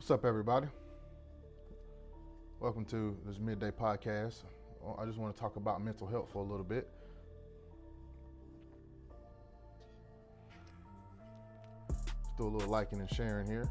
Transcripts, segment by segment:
What's up, everybody? Welcome to this midday podcast. I just want to talk about mental health for a little bit. Let's do a little liking and sharing here.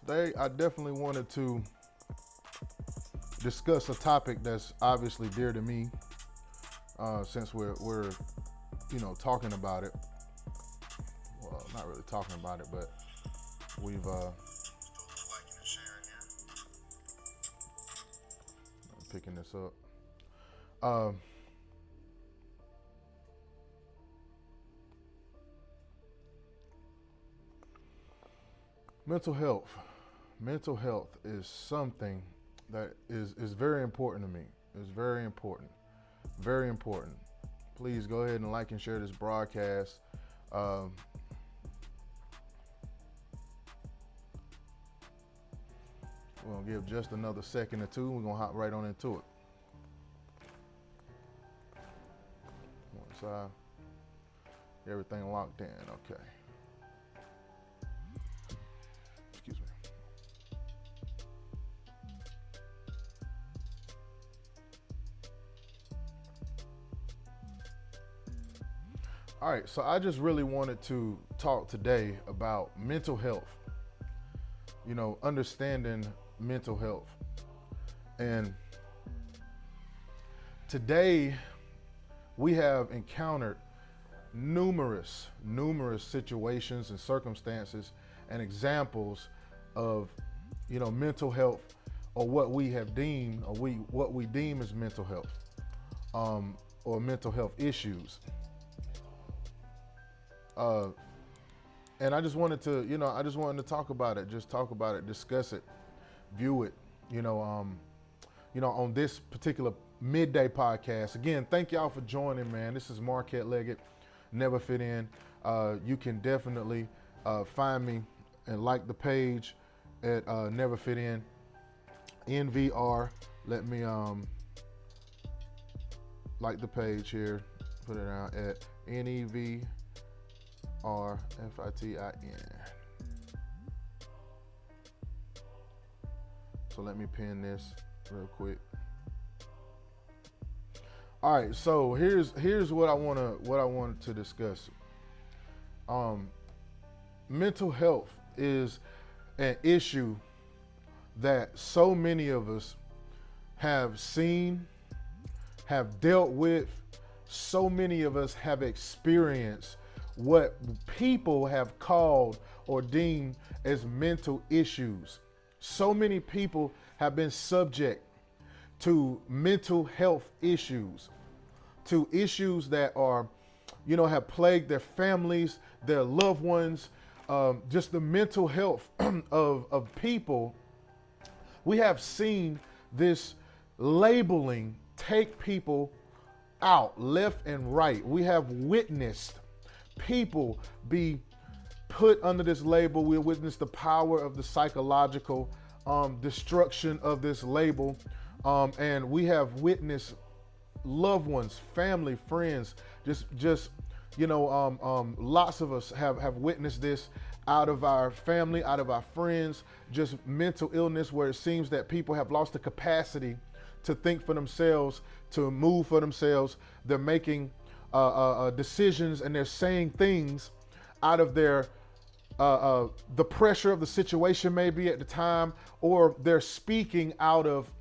Today, I definitely wanted to discuss a topic that's obviously dear to me, since we're talking about it. Well, not really talking about it, but we've I'm picking this up. Mental health. Mental health is something that is very important to me. It's very important. Very important. Please go ahead and like and share this broadcast. We're going to give just another second or two. We're going to hop right on into it. One side. Everything locked in. Okay. Excuse me. All right, so I just really wanted to talk today about mental health, understanding mental health. And today we have encountered numerous situations and circumstances and examples of, mental health, or what we have deemed, or what we deem as mental health, or mental health issues. And I just wanted to, talk about it, discuss it, view it, on this particular midday podcast. Again, thank y'all for joining, man. This is Marquette Leggett, Neverfitin. You can definitely find me and like the page at Neverfitin, NVR. Let me like the page here, put it out at NEVRFITIN. So let me pin this real quick. All right, so here's what I wanted to discuss. Mental health is an issue that so many of us have seen, have dealt with. So many of us have experienced what people have called or deemed as mental issues. So many people have been subject to mental health issues, to issues that are, have plagued their families, their loved ones, just the mental health of people. We have seen this labeling take people out left and right. We have witnessed people be put under this label. We witness the power of the psychological destruction of this label, and we have witnessed loved ones, family, friends, lots of us have witnessed this out of our family, out of our friends, just mental illness where it seems that people have lost the capacity to think for themselves, to move for themselves. They're making decisions, and they're saying things out of their the pressure of the situation maybe at the time, or they're speaking out of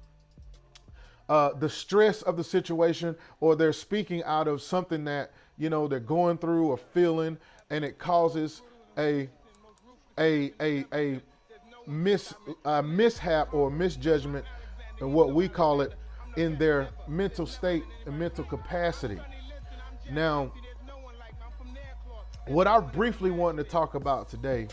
the stress of the situation, or they're speaking out of something that they're going through or feeling, and it causes a mishap or misjudgment, and what we call it, in their mental state and mental capacity. Now, what I briefly wanted to talk about today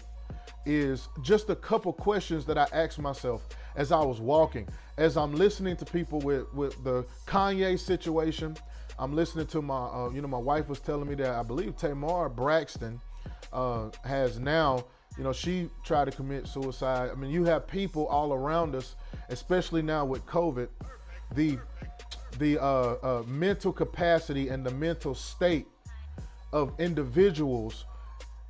is just a couple questions that I asked myself as I was walking, as I'm listening to people with the Kanye situation. I'm listening to my, my wife was telling me that I believe Tamar Braxton has now, she tried to commit suicide. I mean, you have people all around us, especially now with COVID, the mental capacity and the mental state of individuals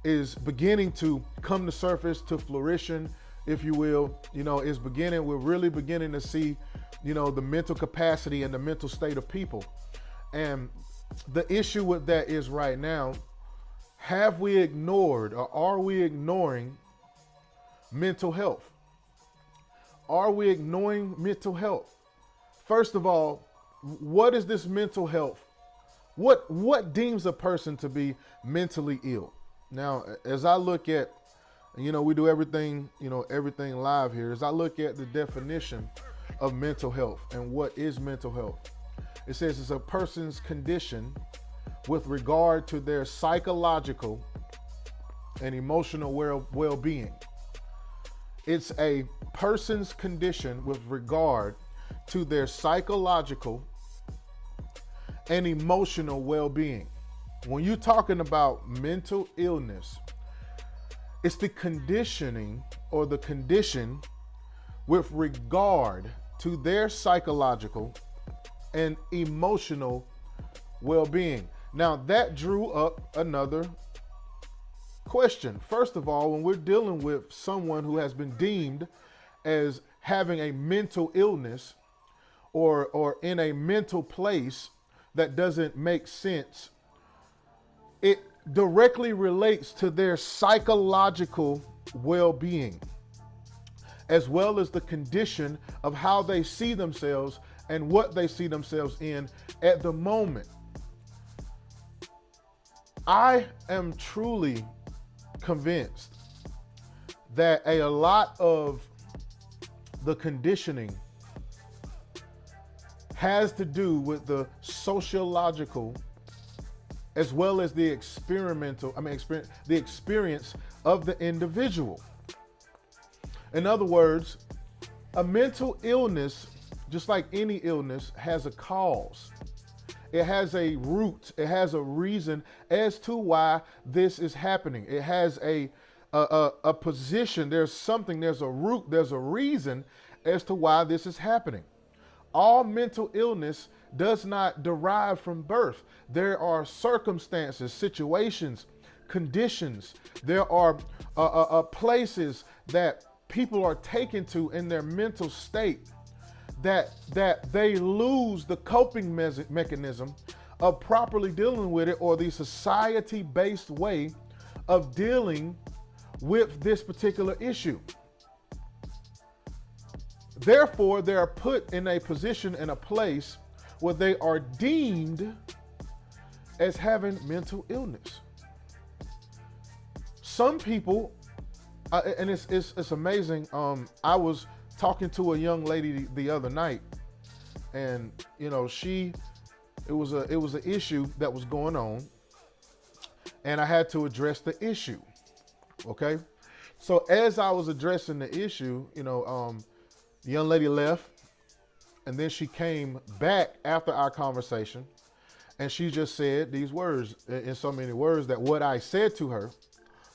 is beginning to come to surface, to flourishing, if you will. We're really beginning to see, the mental capacity and the mental state of people. And the issue with that is right now, have we ignored or are we ignoring mental health? Are we ignoring mental health? First of all, what is this mental health? What deems a person to be mentally ill? Now, as I look at, we do everything live here. As I look at the definition of mental health and what is mental health, it says it's a person's condition with regard to their psychological and emotional well-being. It's a person's condition with regard to their psychological and emotional well-being. When you're talking about mental illness, it's the conditioning or the condition with regard to their psychological and emotional well-being. Now, that drew up another question. First of all, when we're dealing with someone who has been deemed as having a mental illness or in a mental place that doesn't make sense, it directly relates to their psychological well-being, as well as the condition of how they see themselves and what they see themselves in at the moment. I am truly convinced that a lot of the conditioning has to do with the sociological as well as the the experience of the individual. In other words, a mental illness, just like any illness, has a cause. It has a root. It has a reason as to why this is happening. It has a position. There's something. There's a root. There's a reason as to why this is happening. All mental illness does not derive from birth. There are circumstances, situations, conditions. There are places that people are taken to in their mental state that they lose the coping mechanism of properly dealing with it, or the society-based way of dealing with this particular issue. Therefore, they are put in a position, in a place where they are deemed as having mental illness. Some people, and it's amazing. I was talking to a young lady the other night, and it was an issue that was going on, and I had to address the issue. Okay, so as I was addressing the issue, the young lady left, and then she came back after our conversation, and she just said these words, in so many words, that what I said to her,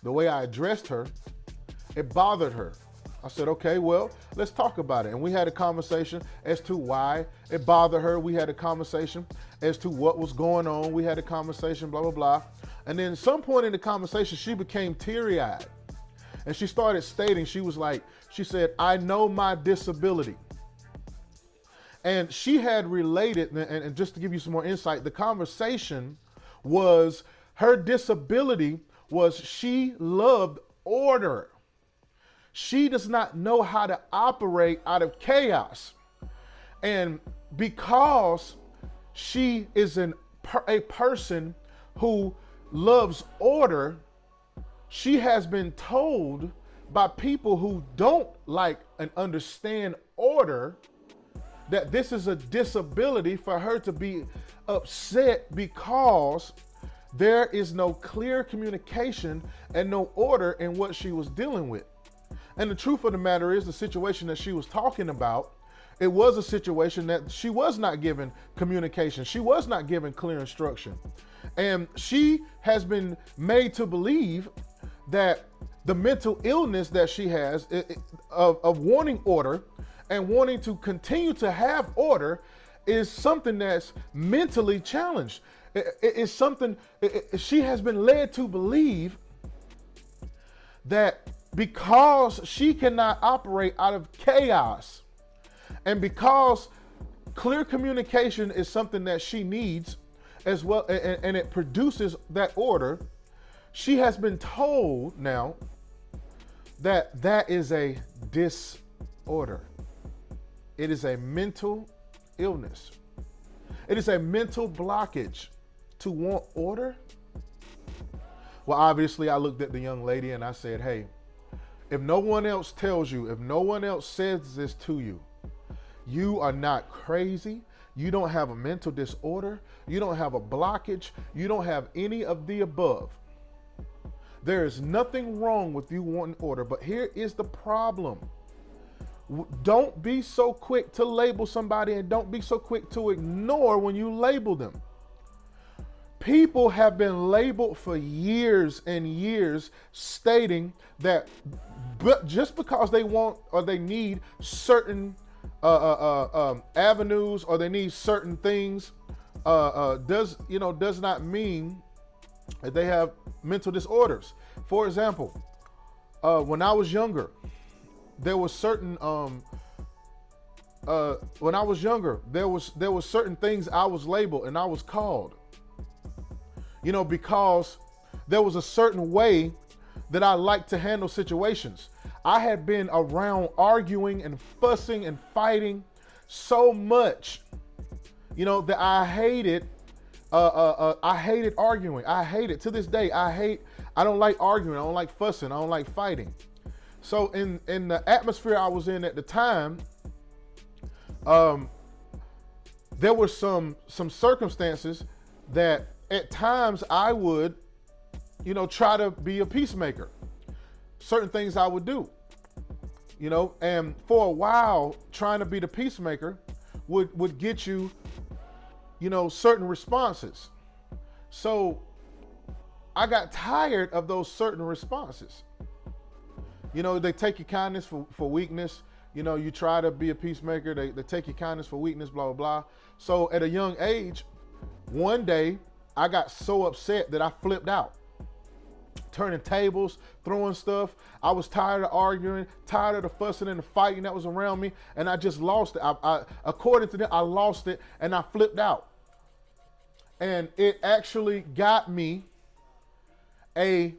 the way I addressed her, it bothered her. I said, okay, well, let's talk about it. And we had a conversation as to why it bothered her. We had a conversation as to what was going on. We had a conversation, blah, blah, blah. And then at some point in the conversation, she became teary-eyed. And she started stating, she said, I know my disability. And she had related, and just to give you some more insight, the conversation was her disability was she loved order. She does not know how to operate out of chaos. And because she is a person who loves order, she has been told by people who don't like and understand order that this is a disability for her to be upset because there is no clear communication and no order in what she was dealing with. And the truth of the matter is, the situation that she was talking about, it was a situation that she was not given communication. She was not given clear instruction. And she has been made to believe that the mental illness that she has of wanting order and wanting to continue to have order is something that's mentally challenged. It's something she has been led to believe that because she cannot operate out of chaos, and because clear communication is something that she needs as well, and it produces that order, she has been told now that that is a disorder. It is a mental illness. It is a mental blockage to want order. Well, obviously, I looked at the young lady and I said, hey, if no one else tells you, if no one else says this to you, you are not crazy. You don't have a mental disorder. You don't have a blockage. You don't have any of the above. There is nothing wrong with you wanting order, but here is the problem. Don't be so quick to label somebody, and don't be so quick to ignore when you label them. People have been labeled for years and years, stating that just because they want or they need certain avenues, or they need certain things, does not mean that they have mental disorders. For example, when I was younger, there was certain there was certain things I was labeled and I was called, because there was a certain way that I like to handle situations. I had been around arguing and fussing and fighting so much, that I hated arguing. I hate it to this day. I don't like arguing. I don't like fussing. I don't like fighting. So in the atmosphere I was in at the time, there were some circumstances that at times I would, try to be a peacemaker. Certain things I would do, and for a while trying to be the peacemaker would get you, certain responses. So I got tired of those certain responses. They take your kindness for weakness. You try to be a peacemaker. They take your kindness for weakness, blah, blah, blah. So at a young age, one day I got so upset that I flipped out, turning tables, throwing stuff. I was tired of arguing, tired of the fussing and the fighting that was around me. And I just lost it. According to them, I lost it and I flipped out. And it actually got me a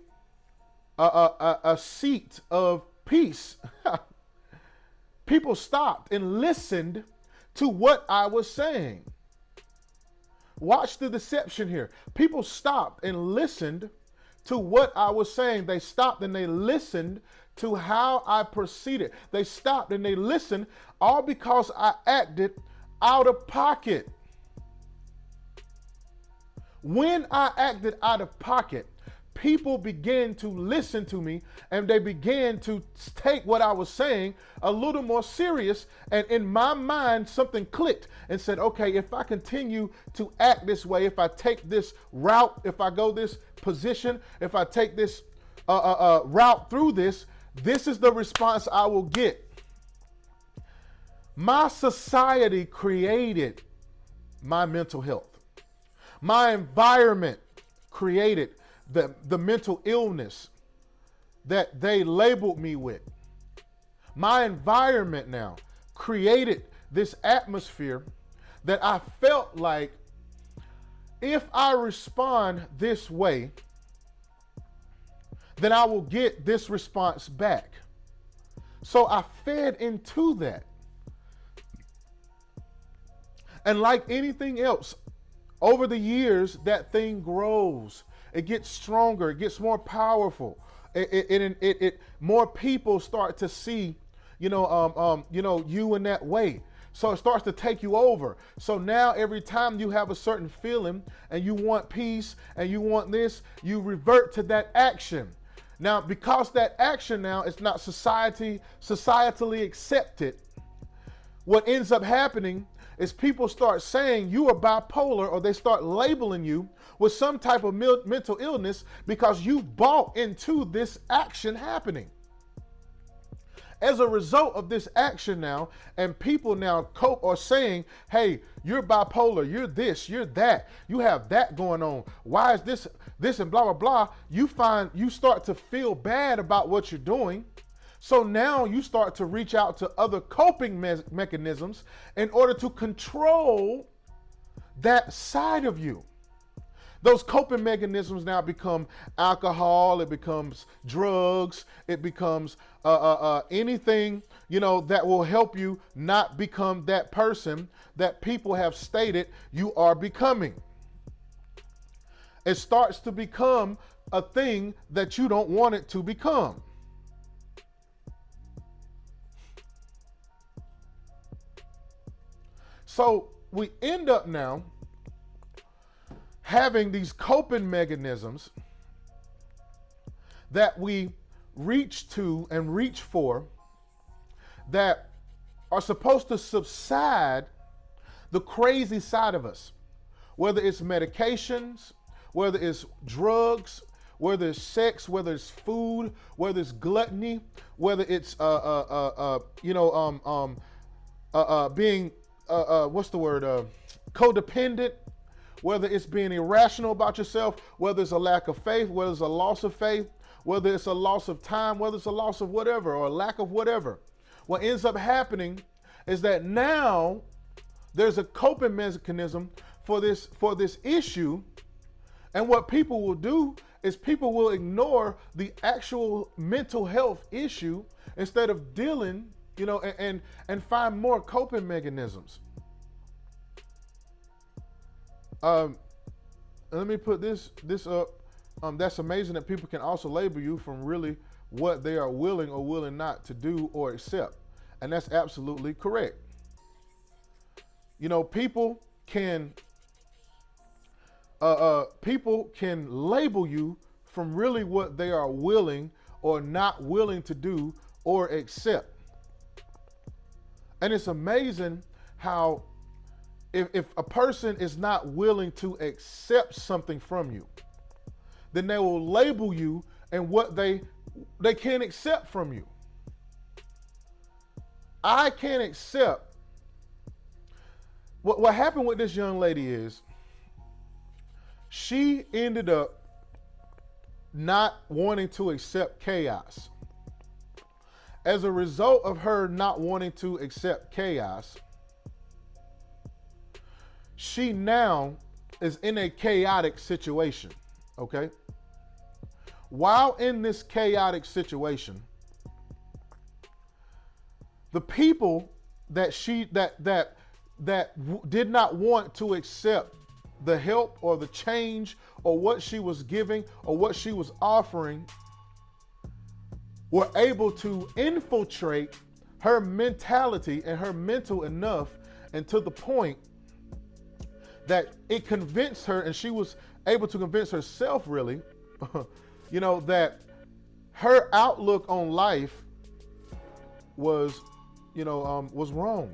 seat of peace. People stopped and listened to what I was saying. Watch the deception here. People stopped and listened to what I was saying. They stopped and they listened to how I proceeded. They stopped and they listened, all because I acted out of pocket. When I acted out of pocket, people began to listen to me, and they began to take what I was saying a little more serious. And in my mind, something clicked and said, okay, if I continue to act this way, if I take this route, if I go this position, if I take this route through this is the response I will get. My society created my mental health. My environment created the mental illness that they labeled me with. My environment now created this atmosphere that I felt like if I respond this way, then I will get this response back. So I fed into that. And like anything else, over the years, that thing grows. It gets stronger. It gets more powerful. More people start to see, you in that way. So it starts to take you over. So now every time you have a certain feeling and you want peace and you want this, you revert to that action. Now, because that action now is not societally accepted, what ends up happening is people start saying you are bipolar, or they start labeling you with some type of mental illness because you bought into this action happening. As a result of this action now, and people now cope or saying, hey, you're bipolar, you're this, you're that, you have that going on. Why is this and blah, blah, blah. You start to feel bad about what you're doing. So now you start to reach out to other coping mechanisms in order to control that side of you. Those coping mechanisms now become alcohol, it becomes drugs, it becomes anything, that will help you not become that person that people have stated you are becoming. It starts to become a thing that you don't want it to become. So we end up now having these coping mechanisms that we reach to and reach for that are supposed to subside the crazy side of us, whether it's medications, whether it's drugs, whether it's sex, whether it's food, whether it's gluttony, whether it's being codependent, whether it's being irrational about yourself, whether it's a lack of faith, whether it's a loss of faith, whether it's a loss of time, whether it's a loss of whatever or a lack of whatever. What ends up happening is that now there's a coping mechanism for this issue, and what people will do is people will ignore the actual mental health issue instead of dealing, and find more coping mechanisms. Let me put this up. That's amazing that people can also label you from really what they are willing or willing not to do or accept. And that's absolutely correct. People can label you from really what they are willing or not willing to do or accept. And it's amazing how if a person is not willing to accept something from you, then they will label you and what they can't accept from you. I can't accept. What happened with this young lady is she ended up not wanting to accept chaos. As a result of her not wanting to accept chaos, she now is in a chaotic situation, okay? While in this chaotic situation, the people that did not want to accept the help or the change or what she was giving or what she was offering were able to infiltrate her mentality and her mental enough, and to the point that it convinced her, and she was able to convince herself really, that her outlook on life was wrong.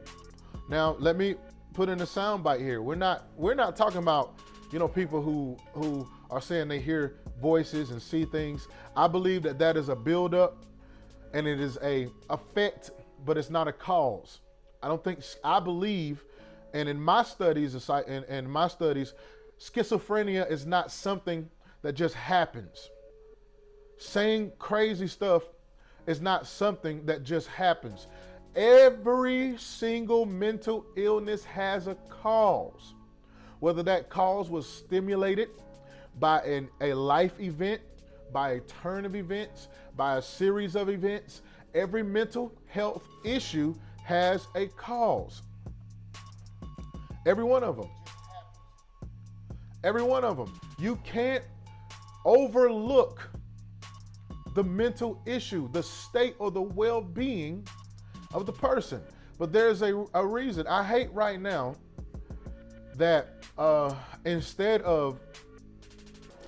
Now, let me put in a soundbite here. We're not talking about, people who are saying they hear voices and see things. I believe that is a buildup, and it is a effect, but it's not a cause. I believe, and in my studies, schizophrenia is not something that just happens. Saying crazy stuff is not something that just happens. Every single mental illness has a cause. Whether that cause was stimulated by a life event, by a turn of events, by a series of events, every mental health issue has a cause. Every one of them. Every one of them. You can't overlook the mental issue, the state or the well-being of the person. But there's a reason. I hate right now that instead of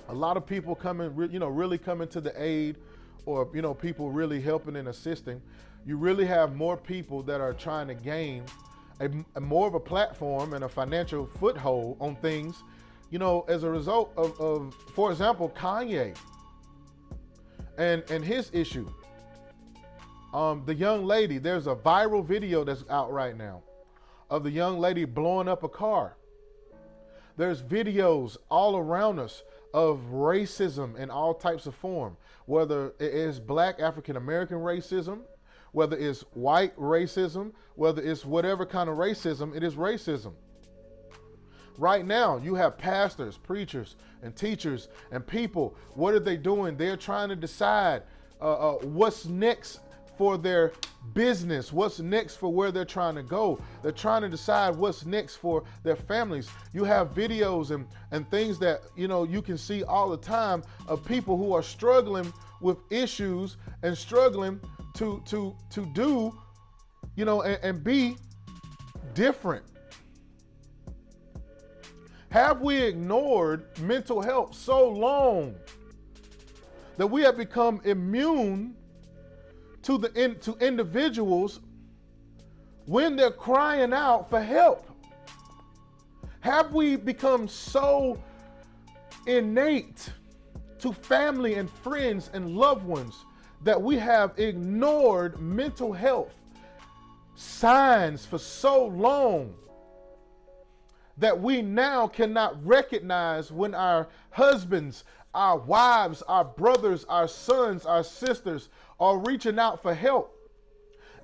a lot of people coming, really coming to the aid, or, people really helping and assisting, you really have more people that are trying to gain a more of a platform and a financial foothold on things, as a result of, for example, Kanye and his issue. The young lady, there's a viral video that's out right now of the young lady blowing up a car. There's videos all around us of racism in all types of form, whether it is Black African-American racism, whether it's white racism, whether it's whatever kind of racism, it is racism. Right now, you have pastors, preachers, and teachers, and people. What are they doing? They're trying to decide what's next for their business, what's next for where they're trying to go. They're trying to decide what's next for their families. You have videos and things that, you can see all the time of people who are struggling with issues and struggling to do, and be different. Have we ignored mental health so long that we have become immune to individuals when they're crying out for help? Have we become so innate to family and friends and loved ones that we have ignored mental health signs for so long that we now cannot recognize when our husbands, our wives, our brothers, our sons, our sisters are reaching out for help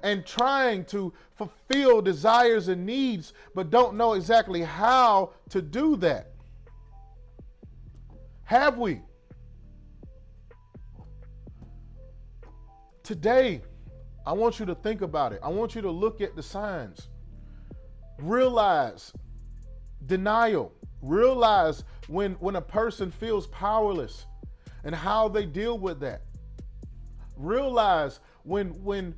and trying to fulfill desires and needs, but don't know exactly how to do that? Have we? Today, I want you to think about it. I want you to look at the signs. Realize denial. Realize when a person feels powerless and how they deal with that. Realize when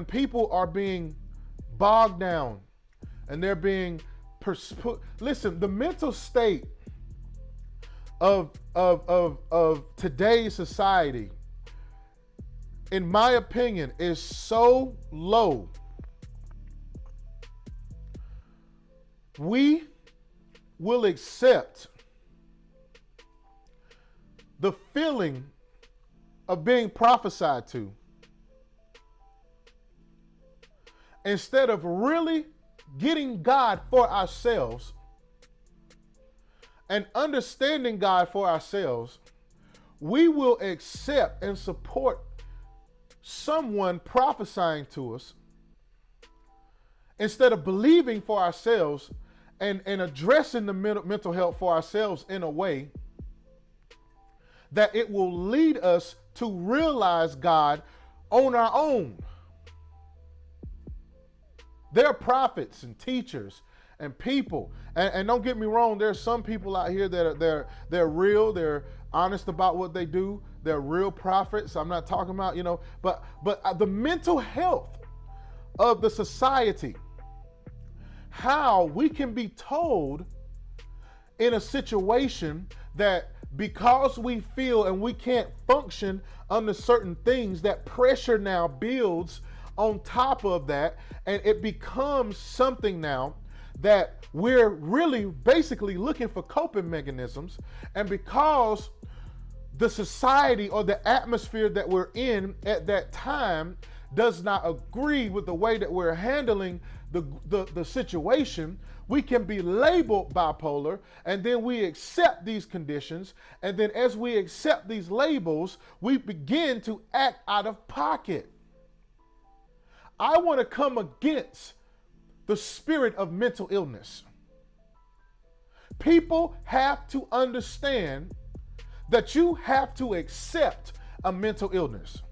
people are being bogged down and they're being listen, the mental state of today's society, in my opinion, is so low. We will accept the feeling of being prophesied to instead of really getting God for ourselves and understanding God for ourselves. We will accept and support someone prophesying to us instead of believing for ourselves and addressing the mental health for ourselves in a way that it will lead us to realize God on our own. There are prophets and teachers and people, and don't get me wrong, there's some people out here that are they're real, they're honest about what they do, they're real prophets. I'm not talking about, but the mental health of the society, how we can be told in a situation that because we feel and we can't function under certain things, that pressure now builds on top of that, and it becomes something now that we're really basically looking for coping mechanisms. And because the society or the atmosphere that we're in at that time does not agree with the way that we're handling the situation, we can be labeled bipolar, and then we accept these conditions, and then as we accept these labels, we begin to act out of pocket. I want to come against the spirit of mental illness. People have to understand that you have to accept a mental illness.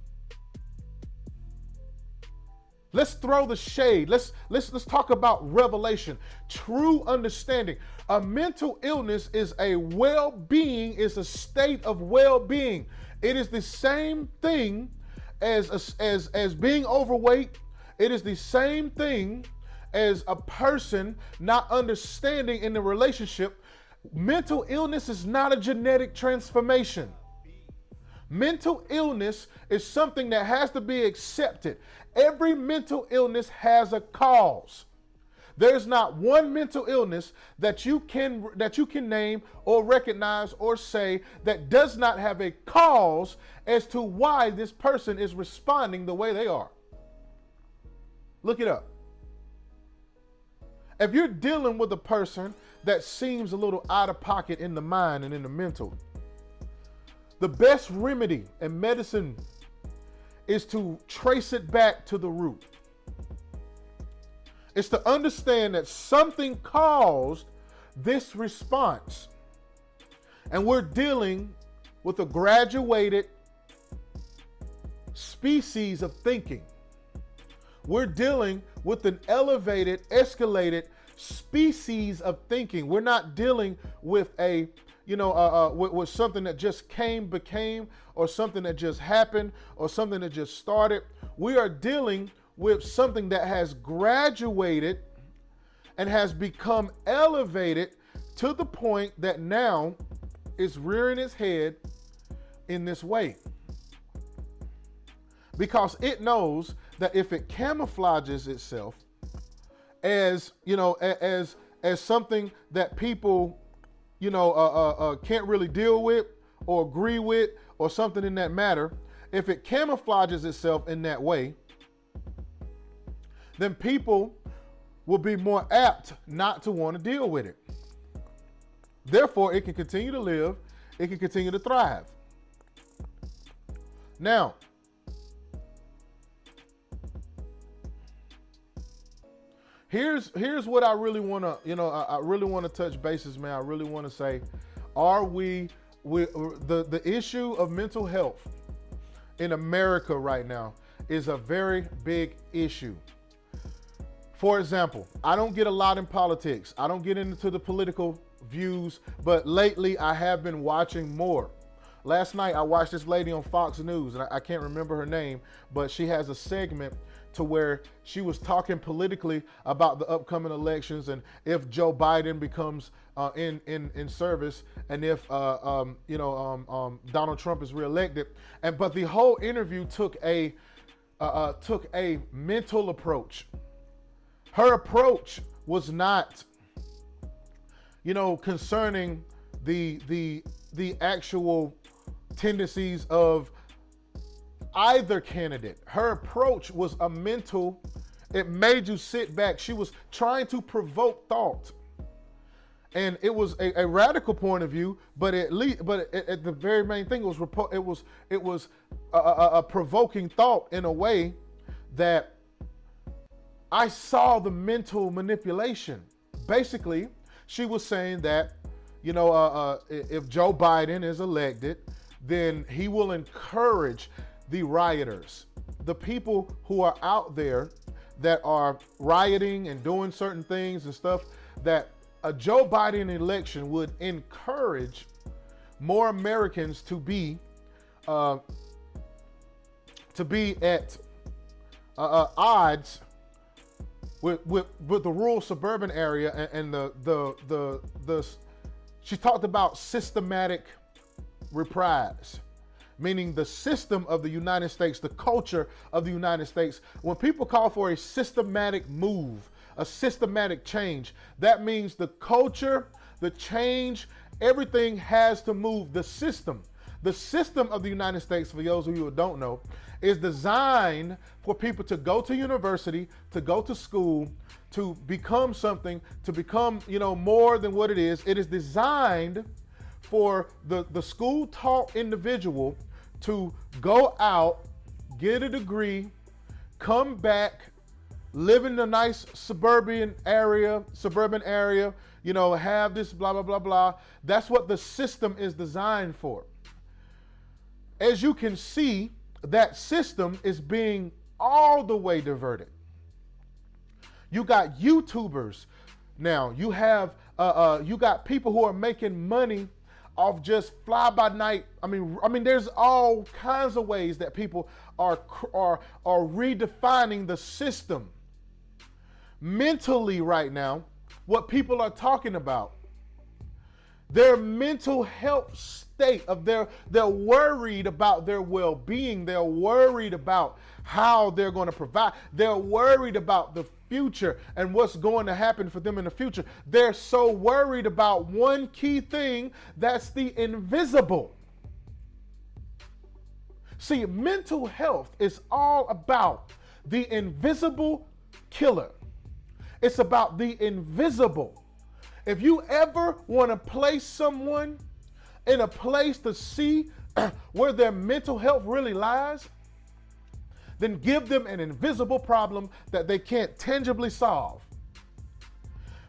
Let's throw the shade. Let's talk about revelation, true understanding. A mental illness is a well-being, is a state of well-being. It is the same thing as being overweight. It is the same thing as a person not understanding in the relationship. Mental illness is not a genetic transformation. Mental illness is something that has to be accepted. Every mental illness has a cause. There's not one mental illness that you can name or recognize or say that does not have a cause as to why this person is responding the way they are. Look it up. If you're dealing with a person that seems a little out of pocket in the mind and in the mental, the best remedy in medicine is to trace it back to the root. It's to understand that something caused this response. And we're dealing with a graduated species of thinking. We're dealing with an elevated, escalated species of thinking. We're not dealing with with something that just became, or something that just happened, or something that just started. We are dealing with something that has graduated and has become elevated to the point that now is rearing its head in this way. Because it knows that if it camouflages itself as something that people can't really deal with or agree with or something in that matter, if it camouflages itself in that way, then people will be more apt not to want to deal with it. Therefore, it can continue to live, it can continue to thrive. Now, here's what I really want to, I really want to touch bases, man. I really want to say, are the issue of mental health in America right now is a very big issue. For example, I don't get a lot in politics. I don't get into the political views, but lately I have been watching more. Last night I watched this lady on Fox News, and I can't remember her name, but she has a segment to where she was talking politically about the upcoming elections and if Joe Biden becomes in service, and if Donald Trump is reelected. But the whole interview took a mental approach. Her approach was not, concerning the actual tendencies of either candidate. Her approach was a mental. It made you sit back. She was trying to provoke thought, and it was a radical point of view. But at the very main thing was it was a provoking thought in a way that I saw the mental manipulation. Basically, she was saying that, if Joe Biden is elected, then he will encourage the rioters, the people who are out there that are rioting and doing certain things and stuff, that a Joe Biden election would encourage more Americans to be at odds with the rural suburban area and the she talked about systematic reprise, meaning the system of the United States, the culture of the United States. When people call for a systematic move, a systematic change, that means the culture, the change, everything has to move. The system of the United States, for those of you who don't know, is designed for people to go to university, to go to school, to become something, to become, more than what it is. It is designed for the school-taught individual to go out, get a degree, come back, live in a nice suburban area, have this blah, blah, blah, blah. That's what the system is designed for. As you can see, that system is being all the way diverted. You got YouTubers now. You have you got people who are making money off just fly by night. I mean, there's all kinds of ways that people are redefining the system. Mentally right now, what people are talking about, their mental health state of they're worried about their well-being. They're worried about how they're going to provide. They're worried about the future and what's going to happen for them in the future. They're so worried about one key thing, that's the invisible. See, mental health is all about the invisible killer. It's about the invisible. If you ever want to place someone in a place to see where their mental health really lies, then give them an invisible problem that they can't tangibly solve.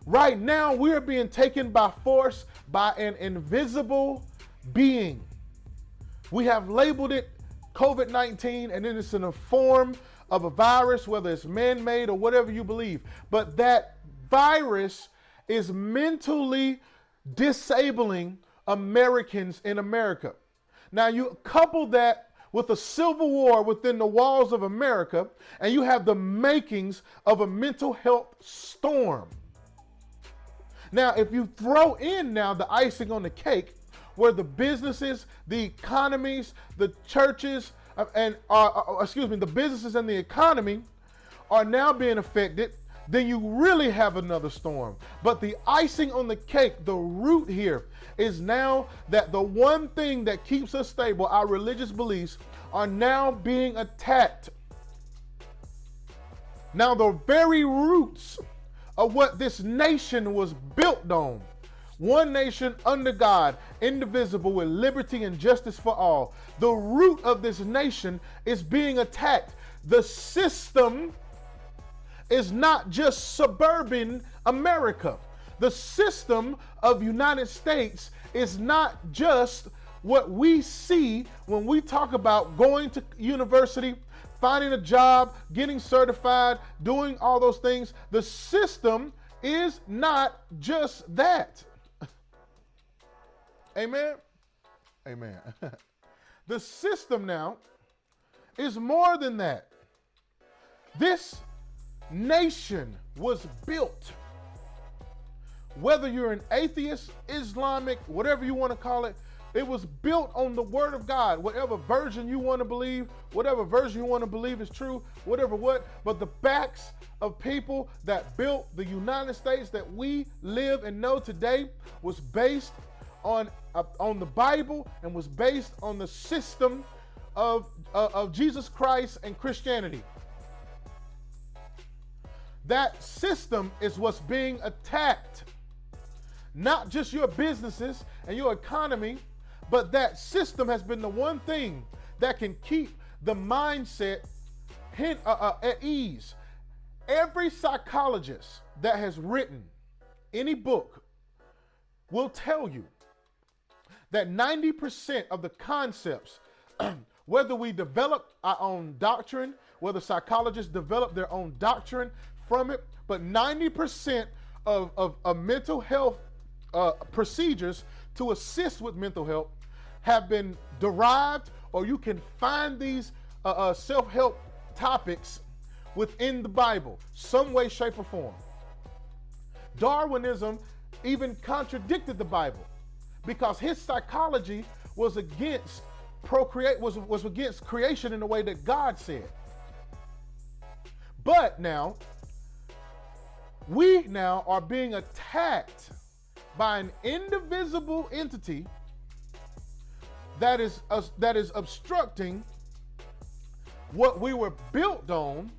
Right now, we're being taken by force by an invisible being. We have labeled it COVID-19, and then it's in a form of a virus, whether it's man-made or whatever you believe. But that virus is mentally disabling Americans in America. Now you couple that with a civil war within the walls of America, and you have the makings of a mental health storm. Now, if you throw in now the icing on the cake, where the businesses, the economies, the churches, the businesses and the economy are now being affected, then you really have another storm. But the icing on the cake, the root here, is now that the one thing that keeps us stable, our religious beliefs, are now being attacked. Now the very roots of what this nation was built on, one nation under God, indivisible, with liberty and justice for all. The root of this nation is being attacked. The system is not just suburban America. The system of United States is not just what we see when we talk about going to university, finding a job, getting certified, doing all those things. The system is not just that. Amen? Amen. The system now is more than that. This nation was built, whether you're an atheist, Islamic, whatever you want to call it, it was built on the word of God. Whatever version you want to believe, whatever version you want to believe is true, whatever what, but the backs of people that built the United States that we live and know today was based on the Bible and was based on the system of Jesus Christ and Christianity. That system is what's being attacked. Not just your businesses and your economy, but that system has been the one thing that can keep the mindset at ease. Every psychologist that has written any book will tell you that 90% of the concepts, whether we develop our own doctrine, whether psychologists develop their own doctrine from it, but 90% of mental health procedures to assist with mental health have been derived, or you can find these self-help topics within the Bible, some way, shape, or form. Darwinism even contradicted the Bible because his psychology was against was against creation in the way that God said. But now, we now are being attacked by an indivisible entity that is obstructing what we were built on,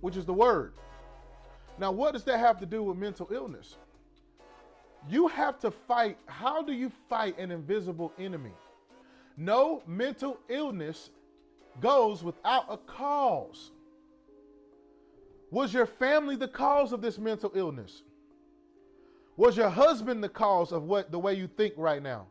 which is the word. Now, what does that have to do with mental illness? You have to fight. How do you fight an invisible enemy? No mental illness goes without a cause. Was your family the cause of this mental illness? Was your husband the cause of the way you think right now?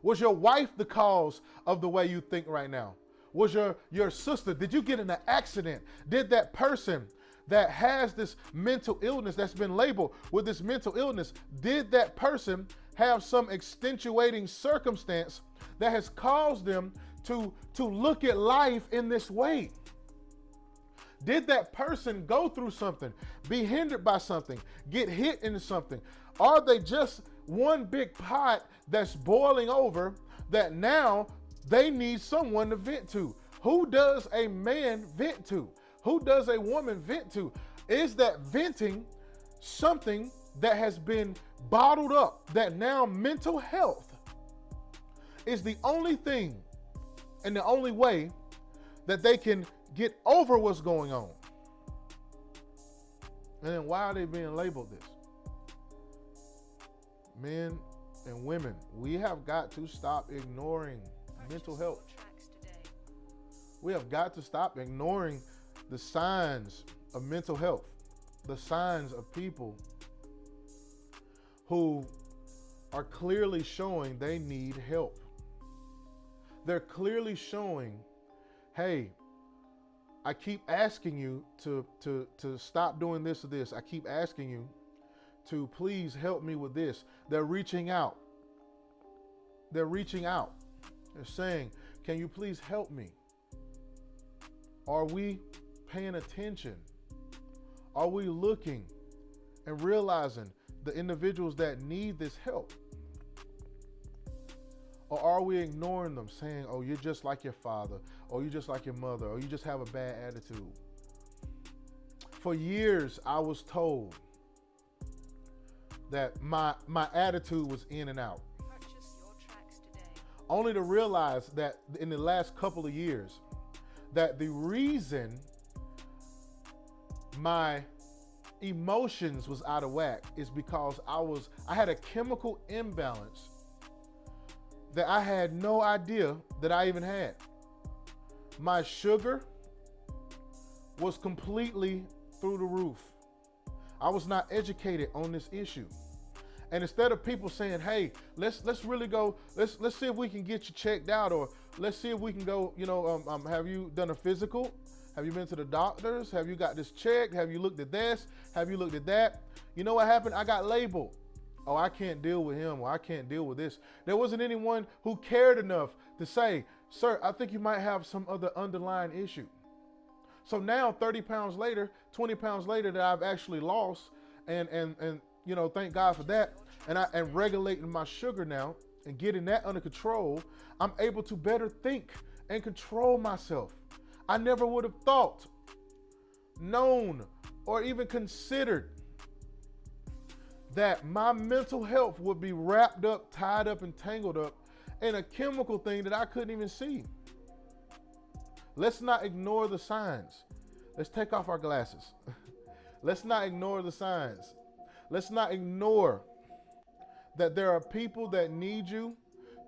Was your wife the cause of the way you think right now? Was your sister, did you get in an accident? Did that person that has this mental illness, that's been labeled with this mental illness, did that person have some extenuating circumstance that has caused them to look at life in this way? Did that person go through something, be hindered by something, get hit into something? Are they just one big pot that's boiling over that now they need someone to vent to? Who does a man vent to? Who does a woman vent to? Is that venting something that has been bottled up, that now mental health is the only thing and the only way that they can get over what's going on? And then why are they being labeled this? Men and women, we have got to stop ignoring mental health. We have got to stop ignoring the signs of mental health, the signs of people who are clearly showing they need help. They're clearly showing, hey, I keep asking you to stop doing this or this. I keep asking you to please help me with this. They're reaching out. They're reaching out. They're saying, can you please help me? Are we paying attention? Are we looking and realizing the individuals that need this help? Or are we ignoring them, saying, oh, you're just like your father, or you're just like your mother, or you just have a bad attitude? For years, I was told that my attitude was in and out. Purchase your tracks today. Only to realize that in the last couple of years, that the reason my emotions was out of whack is because I had a chemical imbalance that I had no idea that I even had. My sugar was completely through the roof. I was not educated on this issue. And instead of people saying, hey, let's really go, let's see if we can get you checked out, or let's see if we can go, have you done a physical? Have you been to the doctors? Have you got this checked? Have you looked at this? Have you looked at that? You know what happened? I got labeled. Oh, I can't deal with him, or I can't deal with this. There wasn't anyone who cared enough to say, sir, I think you might have some other underlying issue. So now 30 pounds later, 20 pounds later that I've actually lost, and thank God for that, and regulating my sugar now and getting that under control, I'm able to better think and control myself. I never would have thought, known, or even considered that my mental health would be wrapped up, tied up, and tangled up in a chemical thing that I couldn't even see. Let's not ignore the signs. Let's take off our glasses. Let's not ignore the signs. Let's not ignore that there are people that need you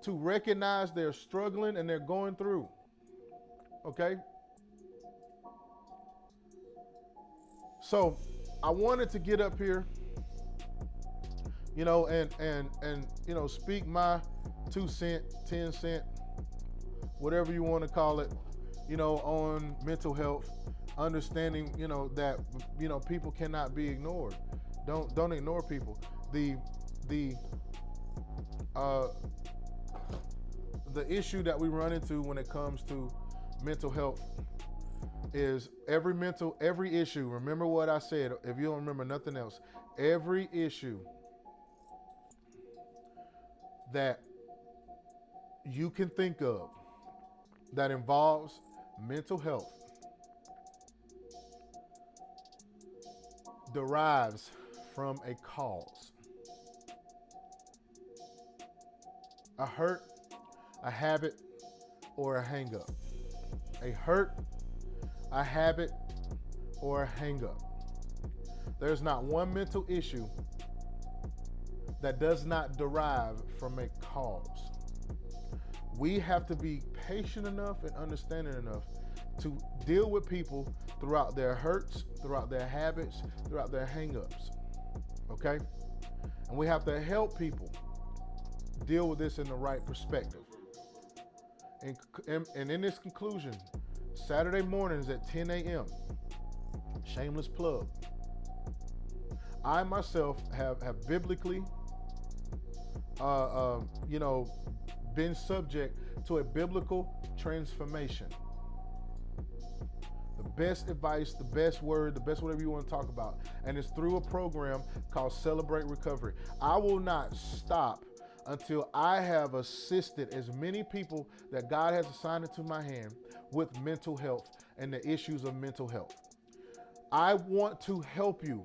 to recognize they're struggling and they're going through. Okay? So I wanted to get up here, and speak my 2 cent, 10 cent, whatever you want to call it, on mental health, understanding, that, people cannot be ignored. Don't ignore people. The issue that we run into when it comes to mental health is every issue. Remember what I said. If you don't remember nothing else, every issue that you can think of that involves mental health derives from a cause. A hurt, a habit, or a hang-up. A hurt, a habit, or a hang-up. There's not one mental issue that does not derive from a cause. We have to be patient enough and understanding enough to deal with people throughout their hurts, throughout their habits, throughout their hang-ups. Okay? And we have to help people deal with this in the right perspective. And in this conclusion, Saturday mornings at 10 a.m., Shameless plug. I myself have biblically, been subject to a biblical transformation. The best advice, the best word, the best whatever you want to talk about. And it's through a program called Celebrate Recovery. I will not stop until I have assisted as many people that God has assigned into my hand with mental health and the issues of mental health. I want to help you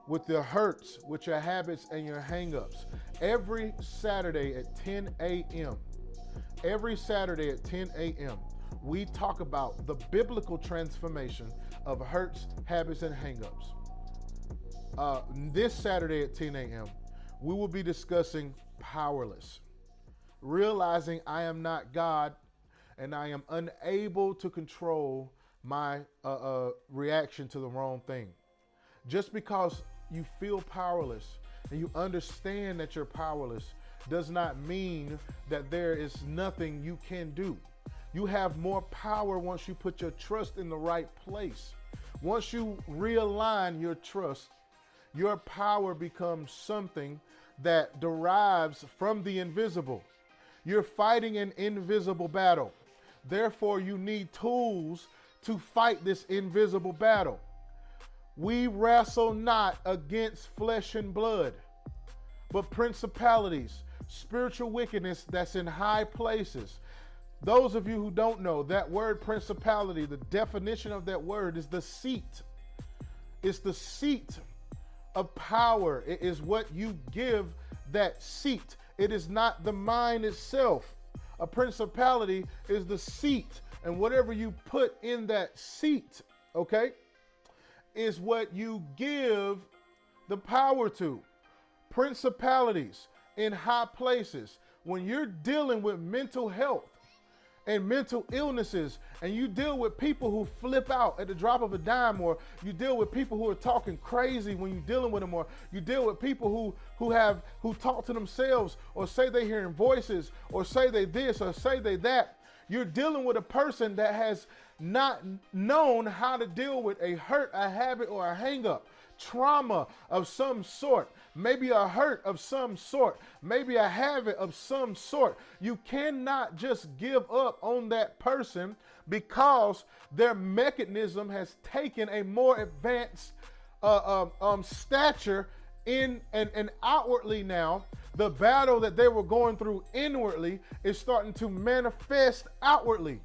with your hurts, with your habits and your hangups. Every Saturday at 10 a.m. Every Saturday at 10 a.m. we talk about the biblical transformation of hurts, habits, and hangups. This Saturday at 10 a.m. we will be discussing powerless. Realizing I am not God and I am unable to control my reaction to the wrong thing. Just because you feel powerless and you understand that you're powerless does not mean that there is nothing you can do. You have more power once you put your trust in the right place. Once you realign your trust, your power becomes something that derives from the invisible. You're fighting an invisible battle. Therefore, you need tools to fight this invisible battle. We wrestle not against flesh and blood, but principalities, spiritual wickedness that's in high places. Those of you who don't know, that word principality, the definition of that word is the seat. It's the seat of power. It is what you give that seat. It is not the mind itself. A principality is the seat, and whatever you put in that seat, okay, is what you give the power to. Principalities in high places. When you're dealing with mental health and mental illnesses, and you deal with people who flip out at the drop of a dime, or you deal with people who are talking crazy when you're dealing with them, or you deal with people who talk to themselves, or say they're hearing voices, or say they this, or say they that. You're dealing with a person that has not known how to deal with a hurt, a habit, or a hang-up, trauma of some sort, maybe a hurt of some sort, maybe a habit of some sort. You cannot just give up on that person because their mechanism has taken a more advanced stature in and outwardly. Now the battle that they were going through inwardly is starting to manifest outwardly.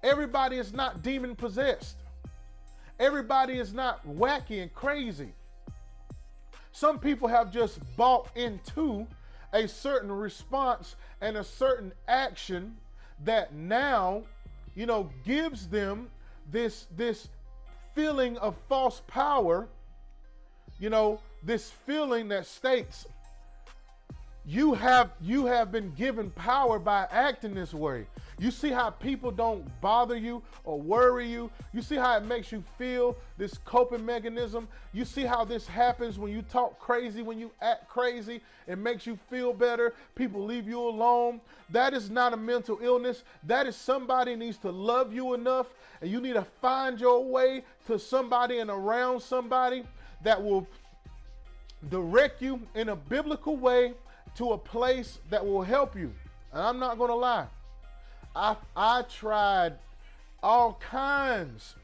Everybody is not demon possessed. Everybody is not wacky and crazy. Some people have just bought into a certain response and a certain action that now, gives them this feeling of false power, this feeling that states, you have been given power by acting this way. You see how people don't bother you or worry you. You see how it makes you feel, this coping mechanism. You see how this happens when you talk crazy, when you act crazy. It makes you feel better. People leave you alone. That is not a mental illness. That is somebody needs to love you enough, and you need to find your way to somebody and around somebody that will direct you in a biblical way to a place that will help you. And I'm not going to lie. I tried all kinds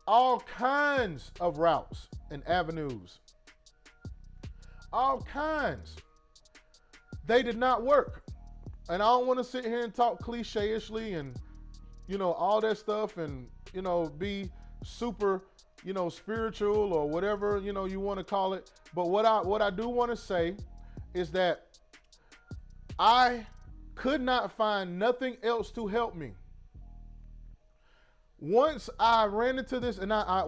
of routes and avenues. All kinds. They did not work. And I don't want to sit here and talk cliche-ishly and, all that stuff and, be super, spiritual or whatever, you want to call it. But what I do want to say is that I could not find nothing else to help me. Once I ran into this, and I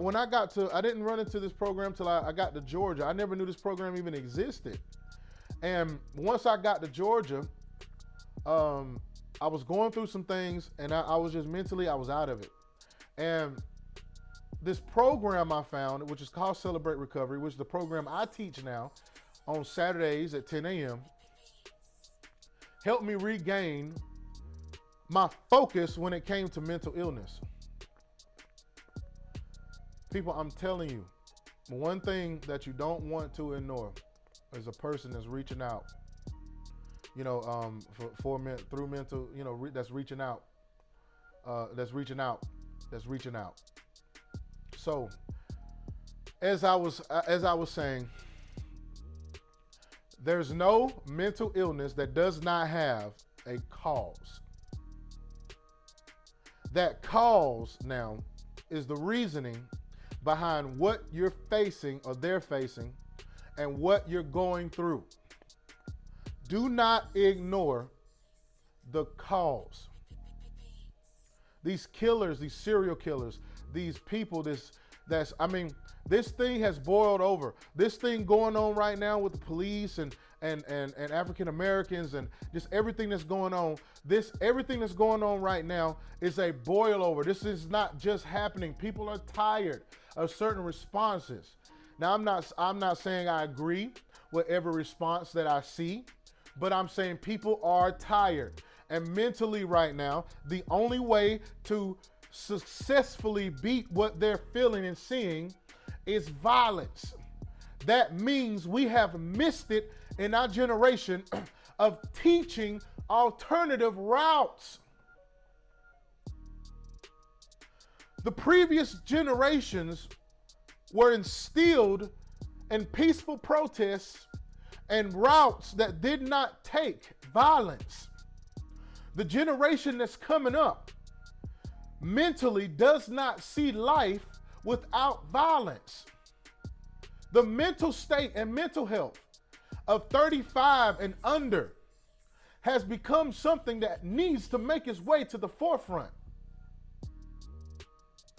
didn't run into this program till I got to Georgia. I never knew this program even existed. And once I got to Georgia, I was going through some things, and I was just mentally, I was out of it. And this program I found, which is called Celebrate Recovery, which is the program I teach now on Saturdays at 10 a.m., helped me regain my focus when it came to mental illness. People, I'm telling you, one thing that you don't want to ignore is a person that's reaching out, through mental, that's reaching out, that's reaching out, that's reaching out. So, as I was saying, there's no mental illness that does not have a cause. That cause now is the reasoning behind what you're facing or they're facing and what you're going through. Do not ignore the cause. These killers, these serial killers, these people, this thing has boiled over. This thing going on right now with the police and African Americans and just everything that's going on. Everything that's going on right now is a boil over. This is not just happening. People are tired of certain responses. Now, I'm not saying I agree with every response that I see, but I'm saying people are tired. And mentally right now, the only way to successfully beat what they're feeling and seeing is violence. That means we have missed it in our generation of teaching alternative routes. The previous generations were instilled in peaceful protests and routes that did not take violence. The generation that's coming up mentally does not see life without violence. The mental state and mental health of 35 and under has become something that needs to make its way to the forefront.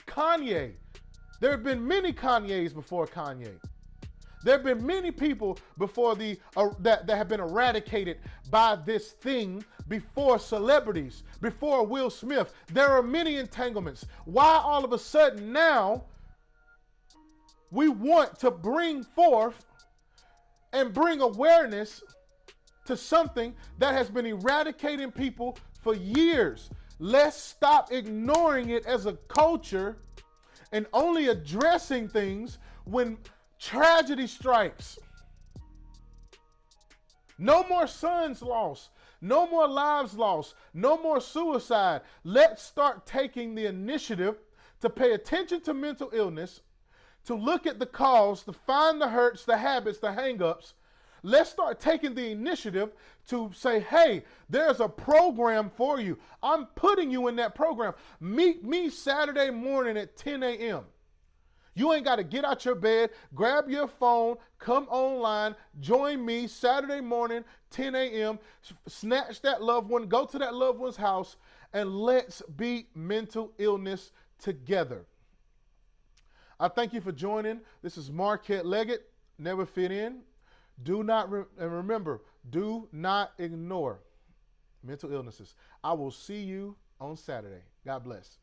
Kanye, there have been many Kanyes before Kanye. There have been many people before that have been eradicated by this thing before celebrities, before Will Smith. There are many entanglements. Why all of a sudden now we want to bring forth and bring awareness to something that has been eradicating people for years? Let's stop ignoring it as a culture and only addressing things when tragedy strikes. No more sons lost. No more lives lost. No more suicide. Let's start taking the initiative to pay attention to mental illness, to look at the cause, to find the hurts, the habits, the hang-ups. Let's start taking the initiative to say, hey, there's a program for you. I'm putting you in that program. Meet me Saturday morning at 10 a.m. You ain't got to get out your bed, grab your phone, come online, join me Saturday morning, 10 a.m., snatch that loved one, go to that loved one's house, and let's beat mental illness together. I thank you for joining. This is Marquette Leggett, Never Fit In. Remember, do not ignore mental illnesses. I will see you on Saturday. God bless.